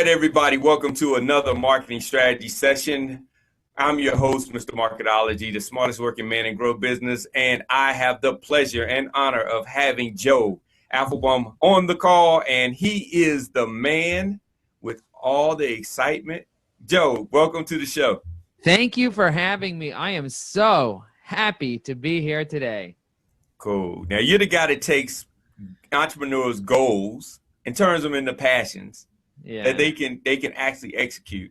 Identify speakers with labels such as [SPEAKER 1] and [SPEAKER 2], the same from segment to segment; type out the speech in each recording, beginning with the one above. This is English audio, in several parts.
[SPEAKER 1] right, everybody. Welcome to another marketing strategy session. I'm your host, Mr. Marketology, the smartest working man in grow business, and I have the pleasure and honor of having Joe Applebaum on the call, and he is the man with all the excitement. Joe, welcome to the show.
[SPEAKER 2] Thank you for having me. I am so happy to be here today.
[SPEAKER 1] Cool. Now, you're the guy that takes entrepreneurs' goals and turns them into passions that they can actually execute,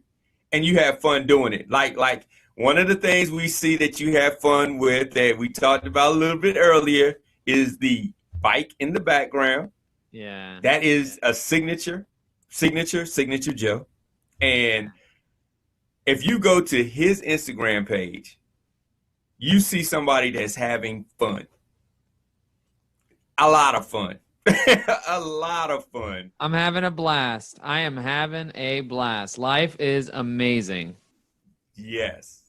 [SPEAKER 1] and you have fun doing it. Like one of the things we see that you have fun with that we talked about a little bit earlier is the bike in the background.
[SPEAKER 2] Yeah.
[SPEAKER 1] That is a signature Joe. And if you go to his Instagram page, you see somebody that's having fun. A lot of fun. A lot of fun.
[SPEAKER 2] I'm having a blast. I am having a blast. Life is amazing.
[SPEAKER 1] Yes.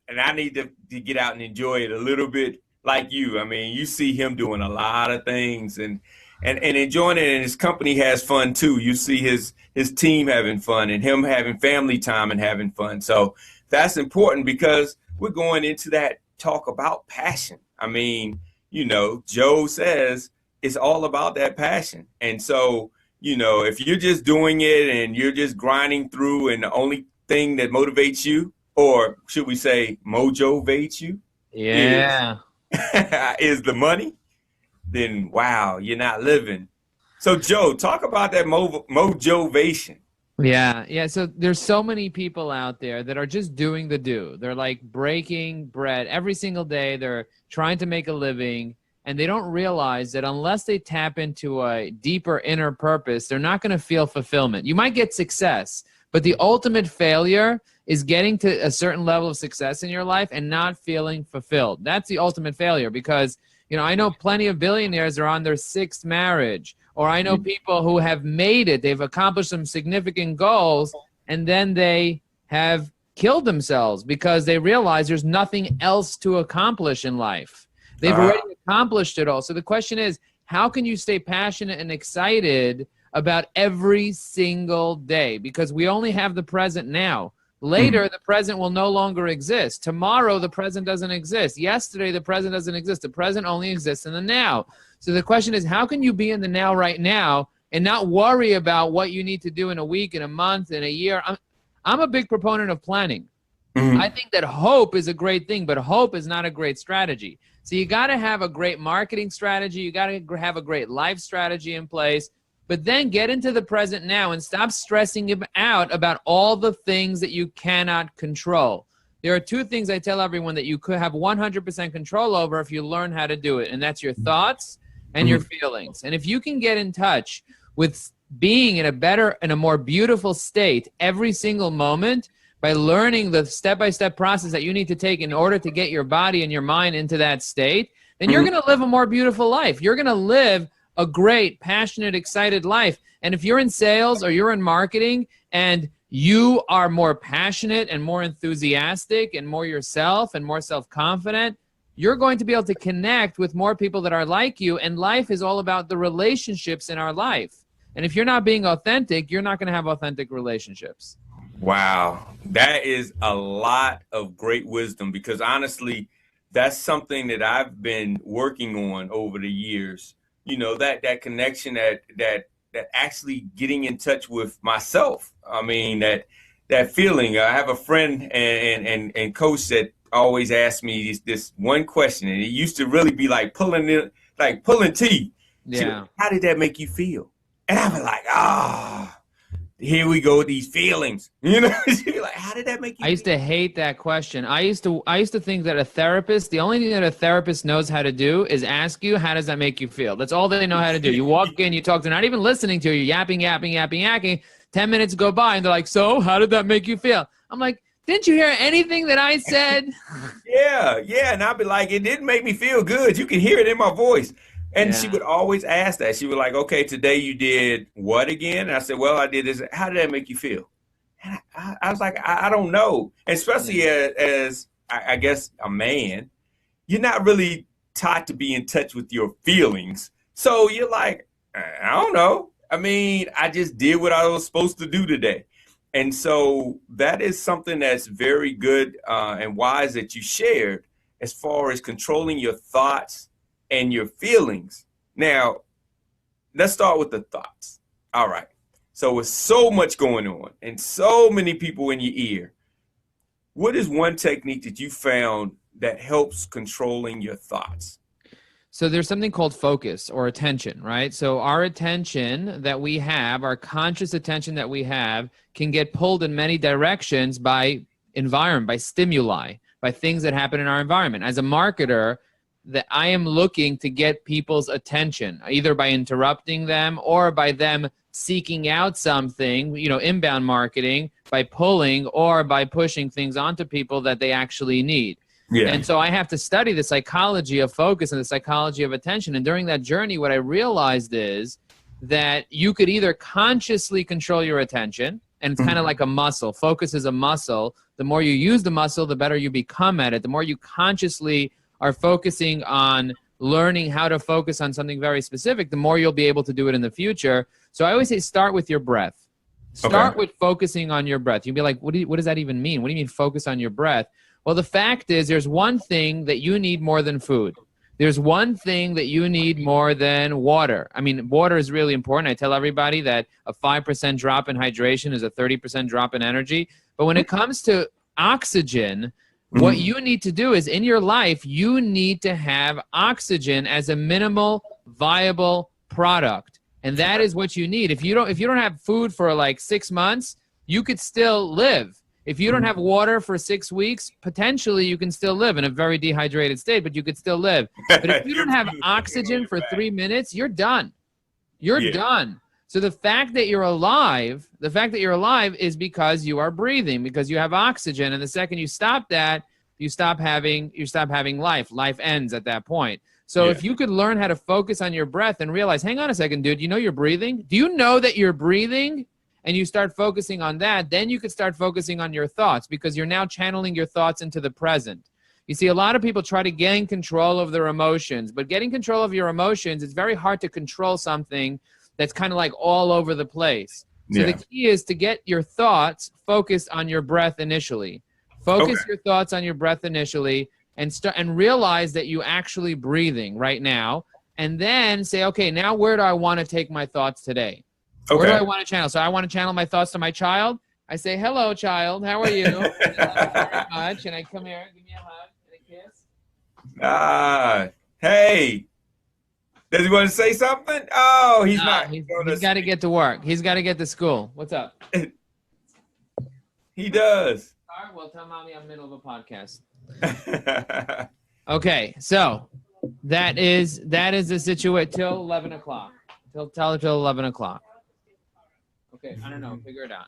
[SPEAKER 1] And I need to get out and enjoy it a little bit like you. I mean, you see him doing a lot of things and enjoying it, and his company has fun too. You see his team having fun and him having family time and having fun. So that's important because we're going into that talk about passion. I mean, Joe says it's all about that passion. And so, if you're just doing it and you're just grinding through and the only thing that motivates you, or should we say mojovates you, is the money, then wow, you're not living. So Joe, talk about that mojovation.
[SPEAKER 2] Yeah. So there's so many people out there that are just doing the do. They're like breaking bread every single day. They're trying to make a living. And they don't realize that unless they tap into a deeper inner purpose, they're not going to feel fulfillment. You might get success, but the ultimate failure is getting to a certain level of success in your life and not feeling fulfilled. That's the ultimate failure because, I know plenty of billionaires are on their sixth marriage, or I know people who have made it. They've accomplished some significant goals, and then they have killed themselves because they realize there's nothing else to accomplish in life. They've already accomplished it all. So the question is, how can you stay passionate and excited about every single day? Because we only have the present now. Later, the present will no longer exist. Tomorrow, the present doesn't exist. Yesterday, the present doesn't exist. The present only exists in the now. So the question is, how can you be in the now right now and not worry about what you need to do in a week, in a month, in a year? I'm a big proponent of planning. I think that hope is a great thing, but hope is not a great strategy. So you got to have a great marketing strategy. You got to have a great life strategy in place, but then get into the present now and stop stressing out about all the things that you cannot control. There are two things I tell everyone that you could have 100% control over if you learn how to do it, and that's your thoughts and your feelings. And if you can get in touch with being in a more beautiful state every single moment, by learning the step-by-step process that you need to take in order to get your body and your mind into that state, then you're going to live a more beautiful life. You're going to live a great, passionate, excited life. And if you're in sales or you're in marketing and you are more passionate and more enthusiastic and more yourself and more self-confident, you're going to be able to connect with more people that are like you. And life is all about the relationships in our life. And if you're not being authentic, you're not going to have authentic relationships.
[SPEAKER 1] Wow, that is a lot of great wisdom because honestly, that's something that I've been working on over the years. That connection, that actually getting in touch with myself. I mean, that feeling. I have a friend and coach that always asks me this one question, and it used to really be like pulling teeth.
[SPEAKER 2] Yeah.
[SPEAKER 1] How did that make you feel? And I was like, here we go with these feelings. You're like, how did that make you feel?
[SPEAKER 2] I used to hate that question. I used to think that the only thing that a therapist knows how to do is ask you, how does that make you feel? That's all they know how to do. You walk in, you talk, they're not even listening to you. You're yapping. 10 minutes go by and they're like, so how did that make you feel? I'm like, didn't you hear anything that I said?
[SPEAKER 1] Yeah. And I'd be like, it didn't make me feel good. You can hear it in my voice. And she would always ask that. She was like, okay, today you did what again? And I said, well, I did this. How did that make you feel? And I was like, I don't know. Especially as I guess, a man, you're not really taught to be in touch with your feelings. So you're like, I don't know. I mean, I just did what I was supposed to do today. And so that is something that's very good and wise that you shared as far as controlling your thoughts and your feelings. Now, let's start with the thoughts. All right. So with so much going on and so many people in your ear, what is one technique that you found that helps controlling your thoughts?
[SPEAKER 2] So there's something called focus or attention, right? So our attention that we have, our conscious attention that we have, can get pulled in many directions by environment, by stimuli, by things that happen in our environment. As a marketer, that I am looking to get people's attention, either by interrupting them or by them seeking out something, inbound marketing, by pulling or by pushing things onto people that they actually need.
[SPEAKER 1] Yeah.
[SPEAKER 2] And so I have to study the psychology of focus and the psychology of attention. And during that journey, what I realized is that you could either consciously control your attention, and it's kind of like a muscle. Focus is a muscle. The more you use the muscle, the better you become at it. The more you consciously are focusing on learning how to focus on something very specific, the more you'll be able to do it in the future. So I always say start with your breath. Start with focusing on your breath. You'll be like, what does that even mean? What do you mean focus on your breath? Well, the fact is there's one thing that you need more than food. There's one thing that you need more than water. I mean, water is really important. I tell everybody that a 5% drop in hydration is a 30% drop in energy. But when it comes to oxygen, what you need to do is in your life, you need to have oxygen as a minimal viable product. And that is what you need. If you don't have food for like 6 months, you could still live. If you don't have water for 6 weeks, potentially you can still live in a very dehydrated state, but you could still live. But if you don't have oxygen for 3 minutes, you're done. You're done. So the fact that you're alive, is because you are breathing, because you have oxygen. And the second you stop that, you stop having life. Life ends at that point. So if you could learn how to focus on your breath and realize, hang on a second, dude, you know you're breathing? Do you know that you're breathing? And you start focusing on that, then you could start focusing on your thoughts, because you're now channeling your thoughts into the present. You see, a lot of people try to gain control of their emotions, but getting control of your emotions, it's very hard to control something that's kind of like all over the place. So the key is to get your thoughts focused on your breath initially. Focus your thoughts on your breath initially and realize that you actually breathing right now. And then say, okay, now where do I want to take my thoughts today? Where do I want to channel? So I want to channel my thoughts to my child. I say, hello, child. How are you? Thank you very much. And I come here, give me a hug and a kiss.
[SPEAKER 1] Hey. Does he want to say something? Oh, he's not.
[SPEAKER 2] He's got to get to work. He's got to get to school. What's up?
[SPEAKER 1] He does.
[SPEAKER 2] All right, well, tell mommy I'm in the middle of a podcast. Okay, so that is the situation till 11 o'clock. Tell her till 11 o'clock. Okay, I don't know. Figure it out.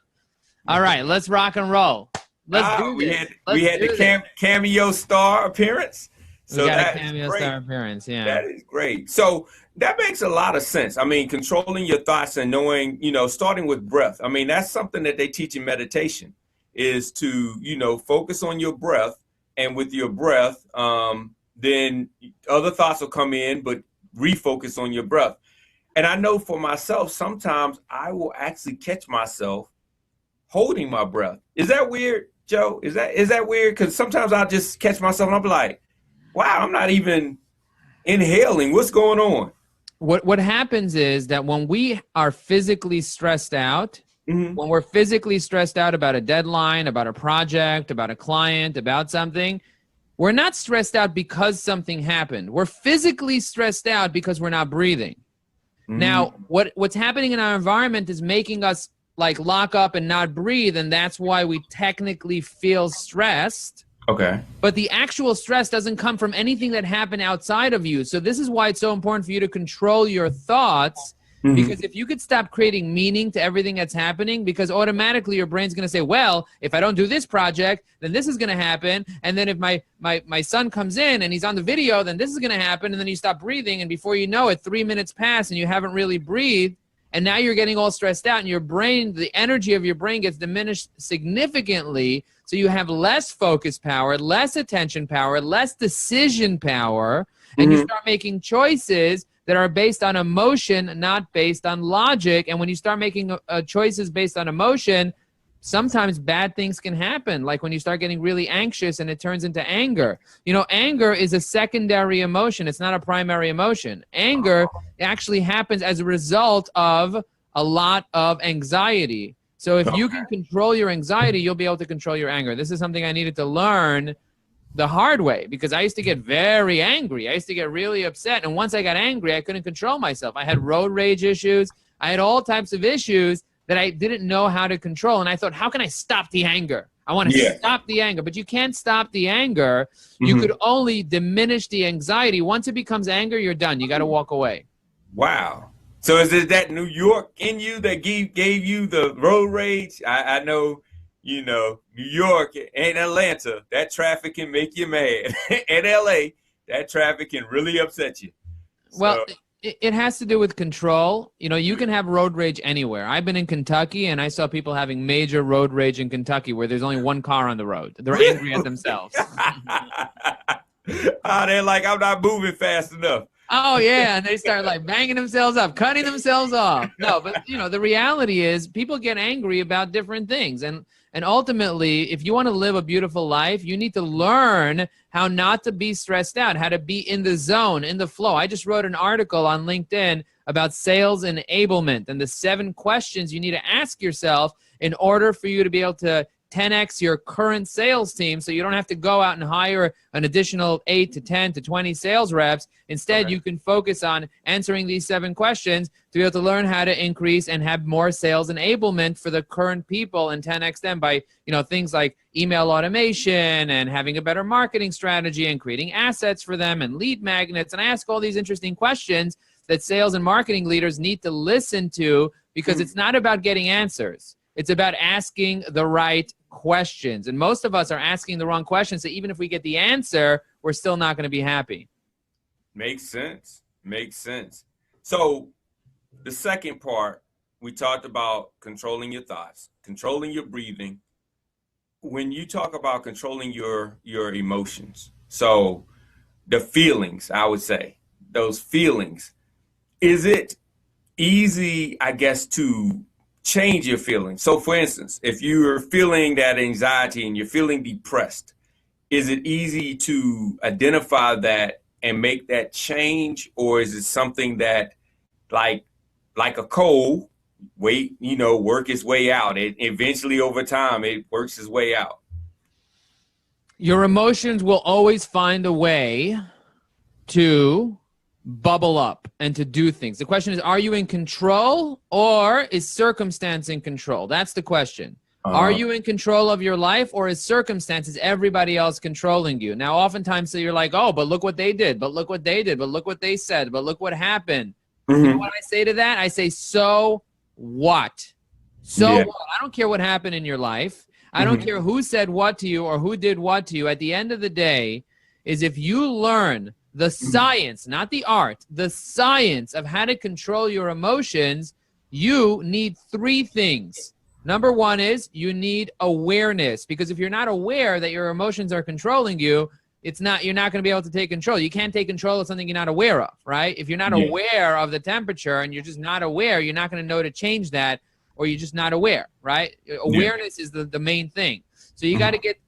[SPEAKER 2] All right, let's rock and roll. Let's do this.
[SPEAKER 1] We had the cameo star appearance. So
[SPEAKER 2] we got a cameo star appearance, yeah.
[SPEAKER 1] That is great. So that makes a lot of sense. I mean, controlling your thoughts and knowing, starting with breath. I mean, that's something that they teach in meditation is to, focus on your breath. And with your breath, then other thoughts will come in, but refocus on your breath. And I know for myself, sometimes I will actually catch myself holding my breath. Is that weird, Joe? Is that weird? Because sometimes I'll just catch myself and I'll be like, wow, I'm not even inhaling. What's going on?
[SPEAKER 2] What happens is that when we are physically stressed out, when we're physically stressed out about a deadline, about a project, about a client, about something, we're not stressed out because something happened. We're physically stressed out because we're not breathing. Now, what's happening in our environment is making us like lock up and not breathe, and that's why we technically feel stressed.
[SPEAKER 1] Okay.
[SPEAKER 2] But the actual stress doesn't come from anything that happened outside of you. So this is why it's so important for you to control your thoughts, because if you could stop creating meaning to everything that's happening, because automatically your brain's going to say, well, if I don't do this project, then this is going to happen. And then if my son comes in and he's on the video, then this is going to happen. And then you stop breathing. And before you know it, 3 minutes pass and you haven't really breathed. And now you're getting all stressed out and your brain, the energy of your brain gets diminished significantly. So you have less focus power, less attention power, less decision power, and you start making choices that are based on emotion, not based on logic. And when you start making choices based on emotion, sometimes bad things can happen. Like when you start getting really anxious and it turns into anger. You know, anger is a secondary emotion. It's not a primary emotion. Anger actually happens as a result of a lot of anxiety. So if you can control your anxiety, you'll be able to control your anger. This is something I needed to learn the hard way, because I used to get very angry. I used to get really upset. And once I got angry, I couldn't control myself. I had road rage issues. I had all types of issues that I didn't know how to control. And I thought, how can I stop the anger? I want to stop the anger. But you can't stop the anger. You could only diminish the anxiety. Once it becomes anger, you're done. You got to walk away.
[SPEAKER 1] Wow. So is it that New York in you that gave you the road rage? I know, you know, New York and Atlanta, that traffic can make you mad. In LA, that traffic can really upset you. So.
[SPEAKER 2] Well, it has to do with control. You know, you can have road rage anywhere. I've been in Kentucky, and I saw people having major road rage in Kentucky where there's only one car on the road. They're angry at themselves.
[SPEAKER 1] They're like, I'm not moving fast enough.
[SPEAKER 2] Oh, yeah, and they start like banging themselves up, cutting themselves off. No, but, you know, the reality is people get angry about different things. And ultimately, if you want to live a beautiful life, you need to learn how not to be stressed out, how to be in the zone, in the flow. I just wrote an article on LinkedIn about sales enablement and the 7 questions you need to ask yourself in order for you to be able to 10x your current sales team, so you don't have to go out and hire an additional 8 to 10 to 20 sales reps. Instead, you can focus on answering these 7 questions to be able to learn how to increase and have more sales enablement for the current people and 10x them by, you know, things like email automation and having a better marketing strategy and creating assets for them and lead magnets. And I ask all these interesting questions that sales and marketing leaders need to listen to, because it's not about getting answers. It's about asking the right questions. And most of us are asking the wrong questions. So even if we get the answer, we're still not going to be happy.
[SPEAKER 1] Makes sense. Makes sense. So the second part, we talked about controlling your thoughts, controlling your breathing. When you talk about controlling your emotions, so the feelings, I would say, those feelings, is it easy, I guess, to change your feelings? So for instance, if you're feeling that anxiety and you're feeling depressed, is it easy to identify that and make that change? Or is it something that like a cold, work its way out? It eventually over time, it works its way out.
[SPEAKER 2] Your emotions will always find a way to bubble up and to do things. The question is, are you in control or is circumstance in control? That's the question. Are you in control of your life, or is circumstances, everybody else controlling you? Now, oftentimes so you're like, oh, but look what they did, but look what they did, but look what they said, but look what happened. You know what I say to that? I say, so what? So what? I don't care what happened in your life. I don't care who said what to you or who did what to you. At the end of the day, is if you learn the science, not the art, the science of how to control your emotions, you need 3 things. Number 1 is you need awareness, because if you're not aware that your emotions are controlling you, you're not going to be able to take control. You can't take control of something you're not aware of, right? If you're not aware of the temperature and you're just not aware, you're not going to know to change that, or you're just not aware, right? Awareness is the main thing. So you got to get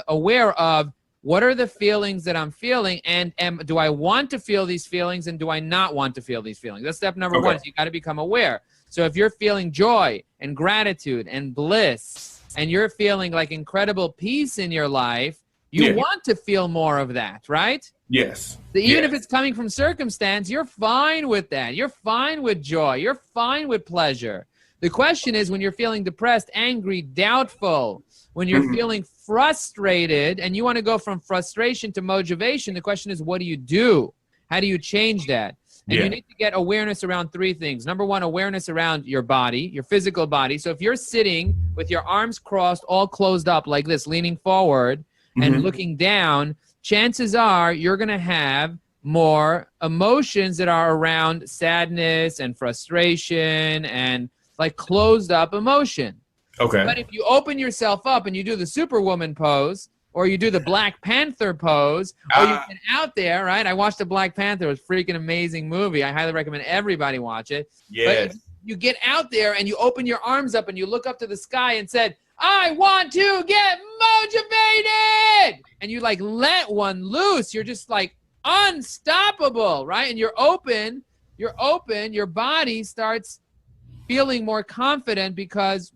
[SPEAKER 2] aware of, what are the feelings that I'm feeling, and do I want to feel these feelings, and do I not want to feel these feelings? That's step number 1. So you got to become aware. So if you're feeling joy and gratitude and bliss, and you're feeling like incredible peace in your life, you want to feel more of that, right?
[SPEAKER 1] Yes.
[SPEAKER 2] So even if it's coming from circumstance, you're fine with that. You're fine with joy. You're fine with pleasure. The question is, when you're feeling depressed, angry, doubtful, when you're feeling frustrated and you want to go from frustration to motivation, the question is, what do you do? How do you change that? And you need to get awareness around 3 things. Number 1, awareness around your body, your physical body. So if you're sitting with your arms crossed, all closed up like this, leaning forward and looking down, chances are you're going to have more emotions that are around sadness and frustration and like closed up emotion. Okay. But if you open yourself up and you do the Superwoman pose, or you do the Black Panther pose, or you get out there, right? I watched the Black Panther. It was a freaking amazing movie. I highly recommend everybody watch it.
[SPEAKER 1] Yes.
[SPEAKER 2] But you get out there and you open your arms up and you look up to the sky and said, I want to get motivated. And you like let one loose. You're just like unstoppable, right? And you're open, your body starts feeling more confident because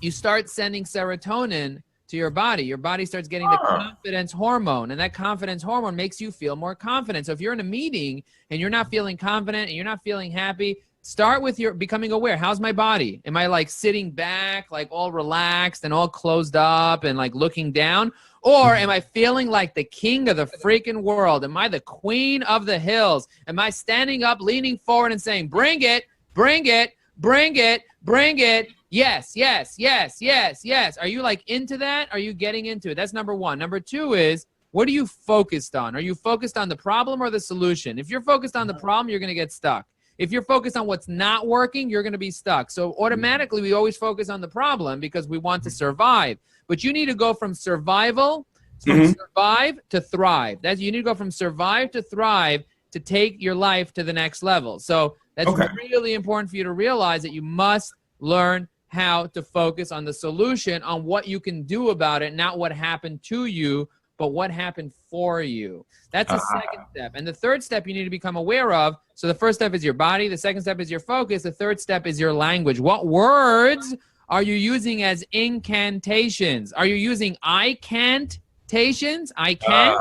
[SPEAKER 2] you start sending serotonin to your body. Your body starts getting the confidence hormone, and that confidence hormone makes you feel more confident. So if you're in a meeting and you're not feeling confident and you're not feeling happy, start with your becoming aware. How's my body? Am I like sitting back, like all relaxed and all closed up and like looking down? Or am I feeling like the king of the freaking world? Am I the queen of the hills? Am I standing up, leaning forward and saying, bring it, bring it, bring it, bring it. Yes, yes, yes, yes, yes. Are you like into that? Are you getting into it? That's number one. Number two is, what are you focused on? Are you focused on the problem or the solution? If you're focused on the problem, you're going to get stuck. If you're focused on what's not working, you're going to be stuck. So automatically, we always focus on the problem because we want to survive. But you need to go from survival, survive to thrive. You need to go from survive to thrive to take your life to the next level. So that's really important for you to realize that you must learn how to focus on the solution, on what you can do about it, not what happened to you, but what happened for you. That's the second step. And the third step you need to become aware of. So the first step is your body. The second step is your focus. The third step is your language. What words are you using as incantations? Are you using I can't-tations? I can't?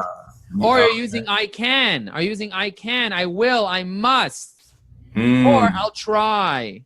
[SPEAKER 2] Or are you using I can? Are you using I can, I will, I must? Or I'll try.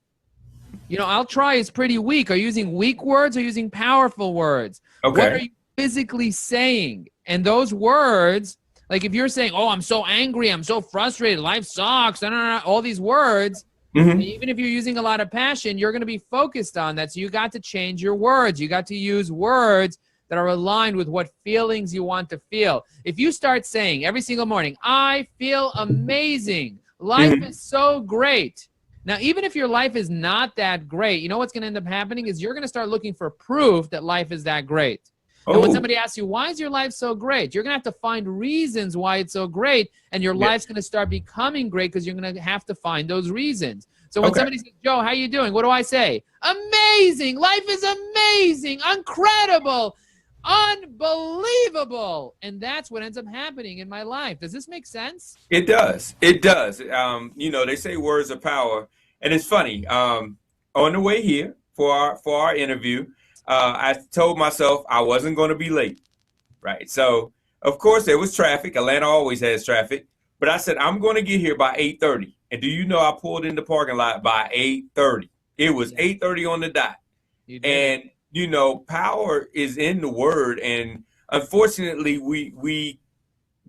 [SPEAKER 2] You know, I'll try is pretty weak. Are you using weak words or using powerful words? What are you physically saying? And those words, like if you're saying, oh, I'm so angry, I'm so frustrated, life sucks, all these words, even if you're using a lot of passion, you're going to be focused on that. So you got to change your words. You got to use words that are aligned with what feelings you want to feel. If you start saying every single morning, I feel amazing, life is so great. Now, even if your life is not that great, you know what's going to end up happening is you're going to start looking for proof that life is that great. And when somebody asks you, why is your life so great? You're going to have to find reasons why it's so great, and your life's going to start becoming great because you're going to have to find those reasons. So when somebody says, Joe, how you doing? What do I say? Amazing. Life is amazing. Incredible. Unbelievable. And that's what ends up happening in my life. Does this make sense?
[SPEAKER 1] It does. It does. You know, they say words of power. And it's funny. On the way here for our interview, I told myself I wasn't going to be late. Right. So, of course, there was traffic. Atlanta always has traffic. But I said, I'm going to get here by 8:30. And do you know I pulled in the parking lot by 8:30? It was 8:30 on the dot. And you know, power is in the word, and unfortunately, we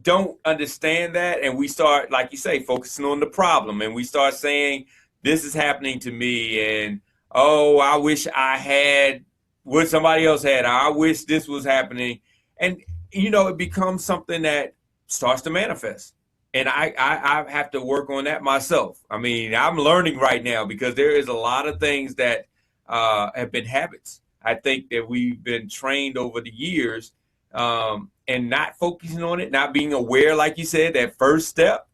[SPEAKER 1] don't understand that, and we start, like you say, focusing on the problem, and we start saying, "This is happening to me," and "Oh, I wish I had what somebody else had. I wish this was happening," and you know, it becomes something that starts to manifest. And I have to work on that myself. I mean, I'm learning right now because there is a lot of things that have been habits. I think that we've been trained over the years and not focusing on it, not being aware, like you said, that first step,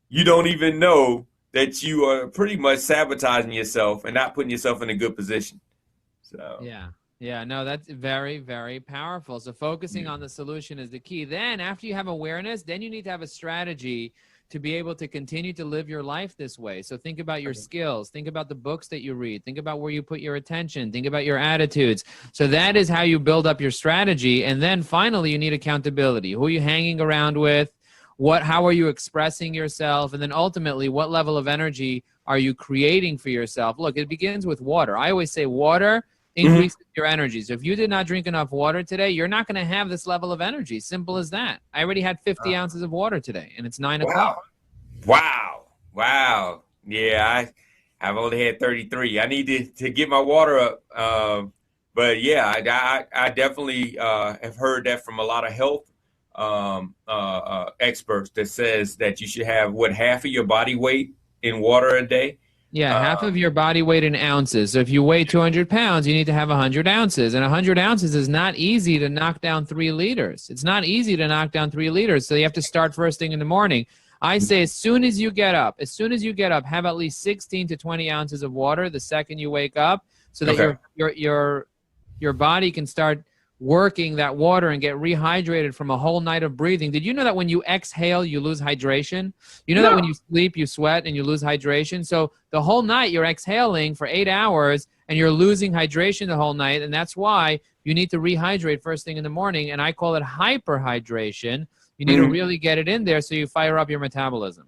[SPEAKER 1] you don't even know that you are pretty much sabotaging yourself and not putting yourself in a good position. So
[SPEAKER 2] yeah, no, that's very, very powerful. So focusing on the solution is the key. Then after you have awareness, then you need to have a strategy to be able to continue to live your life this way. So think about your skills, think about the books that you read, think about where you put your attention, think about your attitudes. So that is how you build up your strategy. And then finally, you need accountability. Who are you hanging around with? How are you expressing yourself? And then ultimately, what level of energy are you creating for yourself? Look, it begins with water. I always say water increases your energy. So if you did not drink enough water today, you're not going to have this level of energy. Simple as that. I already had 50 ounces of water today, and it's 9 o'clock.
[SPEAKER 1] Wow. Yeah, I've only had 33. I need to get my water up. But yeah, I definitely have heard that from a lot of health experts that says that you should have half of your body weight in water a day.
[SPEAKER 2] Yeah, half of your body weight in ounces. So if you weigh 200 pounds, you need to have 100 ounces. And 100 ounces is not easy to knock down 3 liters. It's not easy to knock down 3 liters. So you have to start first thing in the morning. I say as soon as you get up, have at least 16 to 20 ounces of water the second you wake up so that your body can start working that water and get rehydrated from a whole night of breathing. Did you know that when you exhale, you lose hydration? You know that when you sleep, you sweat and you lose hydration? So the whole night you're exhaling for 8 hours and you're losing hydration the whole night. And that's why you need to rehydrate first thing in the morning. And I call it hyperhydration. You need to really get it in there so you fire up your metabolism.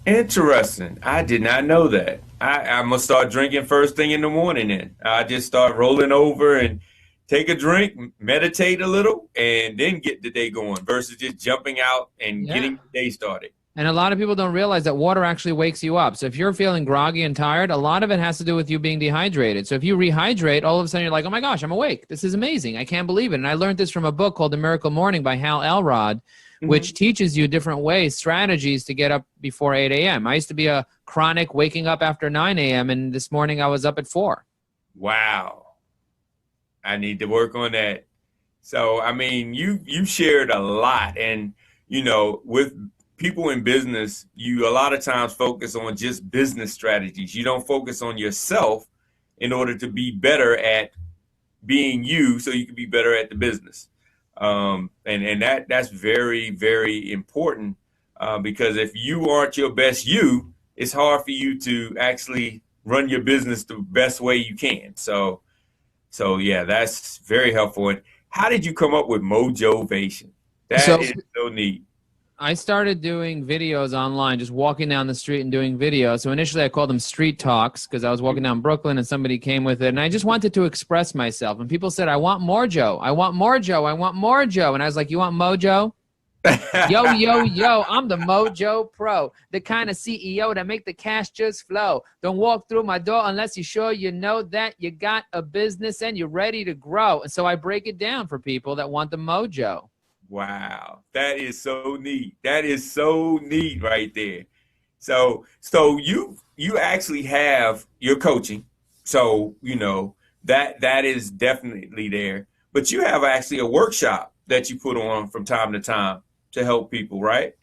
[SPEAKER 1] Interesting. I did not know that. I'm going to start drinking first thing in the morning then. I just start rolling over and take a drink, meditate a little, and then get the day going versus just jumping out and getting the day started.
[SPEAKER 2] And a lot of people don't realize that water actually wakes you up. So if you're feeling groggy and tired, a lot of it has to do with you being dehydrated. So if you rehydrate, all of a sudden you're like, oh my gosh, I'm awake. This is amazing. I can't believe it. And I learned this from a book called The Miracle Morning by Hal Elrod, which teaches you different ways, strategies to get up before 8 a.m. I used to be a chronic waking up after 9 a.m. And this morning I was up at 4.
[SPEAKER 1] Wow. I need to work on that. So, I mean, you shared a lot. And, you know, with people in business, you a lot of times focus on just business strategies. You don't focus on yourself in order to be better at being you so you can be better at the business. And that's very, very important because if you aren't your best you, it's hard for you to actually run your business the best way you can. So yeah, that's very helpful. And how did you come up with Mojovation? That is so neat.
[SPEAKER 2] I started doing videos online, just walking down the street and doing videos. So initially I called them street talks because I was walking down Brooklyn and somebody came with it. And I just wanted to express myself. And people said, I want more Joe. I want more Joe. I want more Joe. And I was like, you want Mojo? Yo, yo, yo, I'm the Mojo Pro, the kind of CEO that make the cash just flow. Don't walk through my door unless you're sure you know that you got a business and you're ready to grow. And so I break it down for people that want the Mojo.
[SPEAKER 1] Wow, that is so neat. That is so neat right there. So you actually have your coaching. So, you know, that is definitely there. But you have actually a workshop that you put on from time to time to help people, right?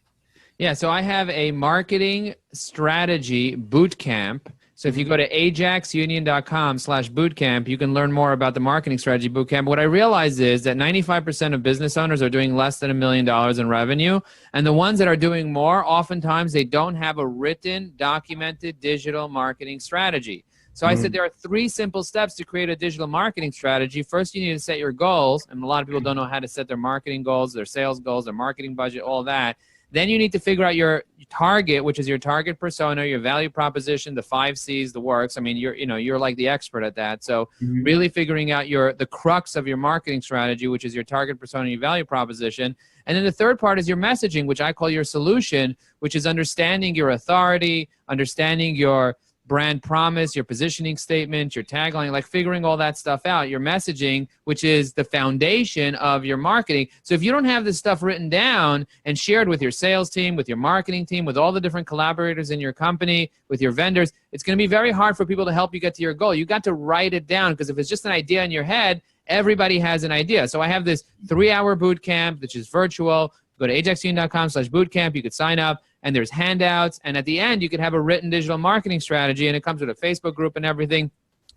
[SPEAKER 2] Yeah, so I have a marketing strategy bootcamp. So if you go to ajaxunion.com/bootcamp, you can learn more about the marketing strategy bootcamp. What I realize is that 95% of business owners are doing less than $1 million in revenue. And the ones that are doing more, oftentimes they don't have a written, documented digital marketing strategy. So I said there are 3 simple steps to create a digital marketing strategy. First, you need to set your goals. And a lot of people don't know how to set their marketing goals, their sales goals, their marketing budget, all that. Then you need to figure out your target, which is your target persona, your value proposition, the 5 C's, the works. I mean, you're like the expert at that. So really figuring out the crux of your marketing strategy, which is your target persona, your value proposition. And then the third part is your messaging, which I call your solution, which is understanding your authority, understanding your brand promise, your positioning statement, your tagline, like figuring all that stuff out, your messaging, which is the foundation of your marketing. So if you don't have this stuff written down and shared with your sales team, with your marketing team, with all the different collaborators in your company, with your vendors, it's going to be very hard for people to help you get to your goal. You got to write it down because if it's just an idea in your head, everybody has an idea. So I have this 3-hour boot camp, which is virtual. Go to ajaxunion.com/bootcamp. You could sign up. And there's handouts. And at the end, you can have a written digital marketing strategy. And it comes with a Facebook group and everything.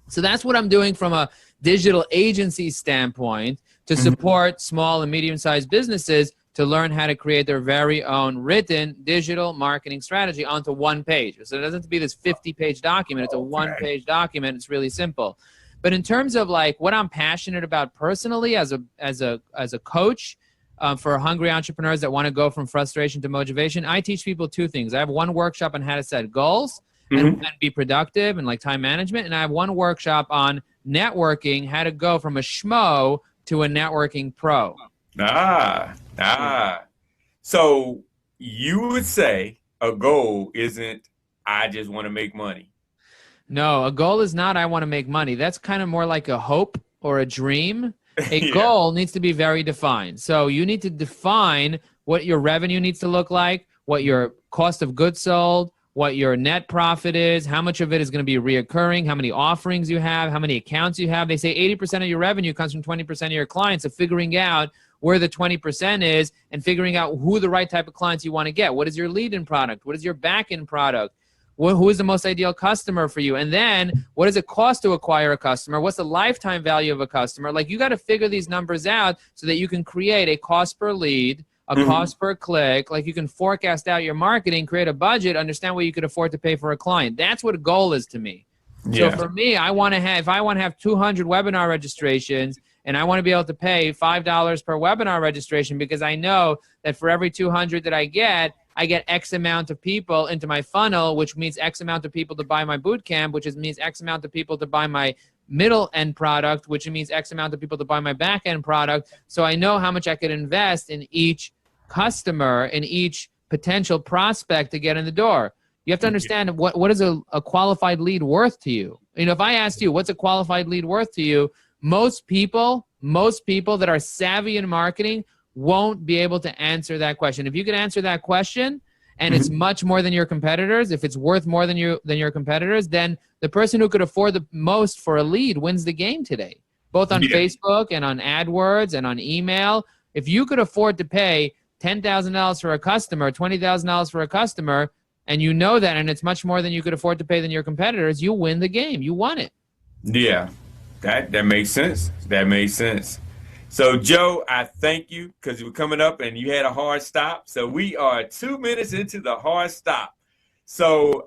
[SPEAKER 2] So that's what I'm doing from a digital agency standpoint to support small and medium-sized businesses to learn how to create their very own written digital marketing strategy onto one page. So it doesn't have to be this 50-page document. It's a one-page document. It's really simple. But in terms of like what I'm passionate about personally as a coach, for hungry entrepreneurs that want to go from frustration to motivation, I teach people 2 things. I have one workshop on how to set goals and be productive and like time management. And I have one workshop on networking, how to go from a schmo to a networking pro.
[SPEAKER 1] So you would say a goal isn't, I just want to make money.
[SPEAKER 2] No, a goal is not, I want to make money. That's kind of more like a hope or a dream. A goal needs to be very defined. So you need to define what your revenue needs to look like, what your cost of goods sold, what your net profit is, how much of it is going to be reoccurring, how many offerings you have, how many accounts you have. They say 80% of your revenue comes from 20% of your clients. So figuring out where the 20% is and figuring out who the right type of clients you want to get. What is your lead-in product? What is your back-end product? Who is the most ideal customer for you? And then what does it cost to acquire a customer? What's the lifetime value of a customer? Like, you got to figure these numbers out so that you can create a cost per lead, a cost per click. Like, you can forecast out your marketing, create a budget, understand what you could afford to pay for a client. That's what a goal is to me. Yeah. So for me, I want to have, if I want to have 200 webinar registrations, and I want to be able to pay $5 per webinar registration, because I know that for every 200 that I get X amount of people into my funnel, which means X amount of people to buy my bootcamp, which means X amount of people to buy my middle end product, which means X amount of people to buy my back end product. So I know how much I could invest in each customer, in each potential prospect to get in the door. You have to understand what is a qualified lead worth to you. You know, if I asked you, what's a qualified lead worth to you? Most people that are savvy in marketing won't be able to answer that question. If you can answer that question and it's much more than your competitors, if it's worth more than your competitors, then the person who could afford the most for a lead wins the game today, both on Facebook and on AdWords and on email. If you could afford to pay $10,000 for a customer, $20,000 for a customer, and you know that, and it's much more than you could afford to pay than your competitors, you win the game. You won it.
[SPEAKER 1] Yeah, that makes sense. That makes sense. So, Joe, I thank you, because you were coming up and you had a hard stop. So we are 2 minutes into the hard stop. So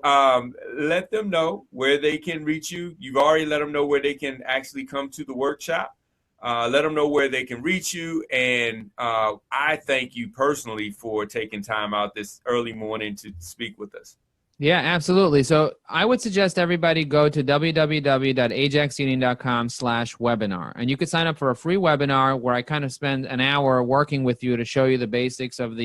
[SPEAKER 1] let them know where they can reach you. You've already let them know where they can actually come to the workshop. Let them know where they can reach you. And I thank you personally for taking time out this early morning to speak with us.
[SPEAKER 2] Yeah, absolutely. So I would suggest everybody go to www.ajaxunion.com/webinar. And you could sign up for a free webinar where I kind of spend an hour working with you to show you the basics of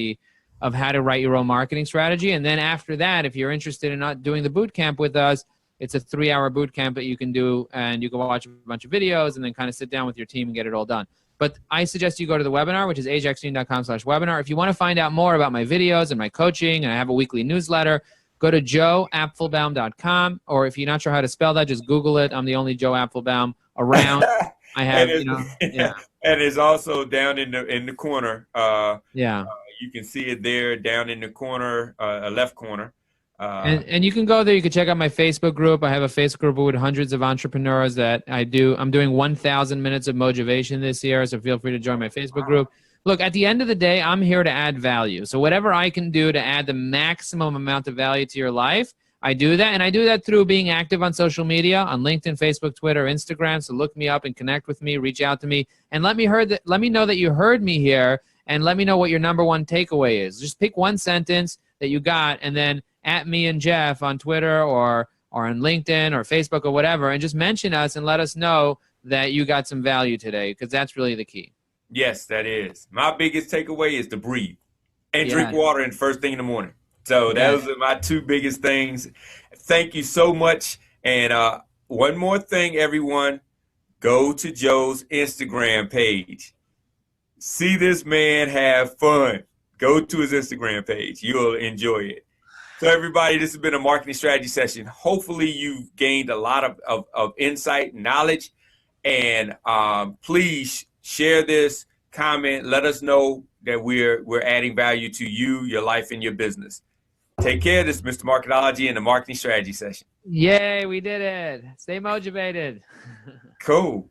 [SPEAKER 2] how to write your own marketing strategy. And then after that, if you're interested in not doing the boot camp with us, it's a 3-hour boot camp that you can do, and you can watch a bunch of videos and then kind of sit down with your team and get it all done. But I suggest you go to the webinar, which is ajaxunion.com/webinar. If you want to find out more about my videos and my coaching, and I have a weekly newsletter, go to joeapfelbaum.com, or if you're not sure how to spell that, just Google it. I'm the only Joe Apfelbaum around. I have,
[SPEAKER 1] and it's also down in the corner. You can see it there down in the corner, left corner.
[SPEAKER 2] And you can go there. You can check out my Facebook group. I have a Facebook group with hundreds of entrepreneurs that I'm doing 1,000 minutes of Mojovation this year, so feel free to join my Facebook group. Look, at the end of the day, I'm here to add value. So whatever I can do to add the maximum amount of value to your life, I do that. And I do that through being active on social media, on LinkedIn, Facebook, Twitter, Instagram. So look me up and connect with me, reach out to me, and let me know that you heard me here, and let me know what your number one takeaway is. Just pick one sentence that you got, and then at me and Jeff on Twitter or on LinkedIn or Facebook or whatever, and just mention us and let us know that you got some value today, because that's really the key.
[SPEAKER 1] Yes, that is. My biggest takeaway is to breathe and drink water in first thing in the morning. So those are my two biggest things. Thank you so much. And one more thing, everyone, go to Joe's Instagram page. See this man have fun. Go to his Instagram page. You'll enjoy it. So everybody, this has been a marketing strategy session. Hopefully you've gained a lot of insight and knowledge. And please share this, comment, let us know that we're adding value to you, your life, and your business. Take care. This is Mr. Marketology and the Marketing Strategy Session.
[SPEAKER 2] Yay, we did it. Stay motivated.
[SPEAKER 1] Cool.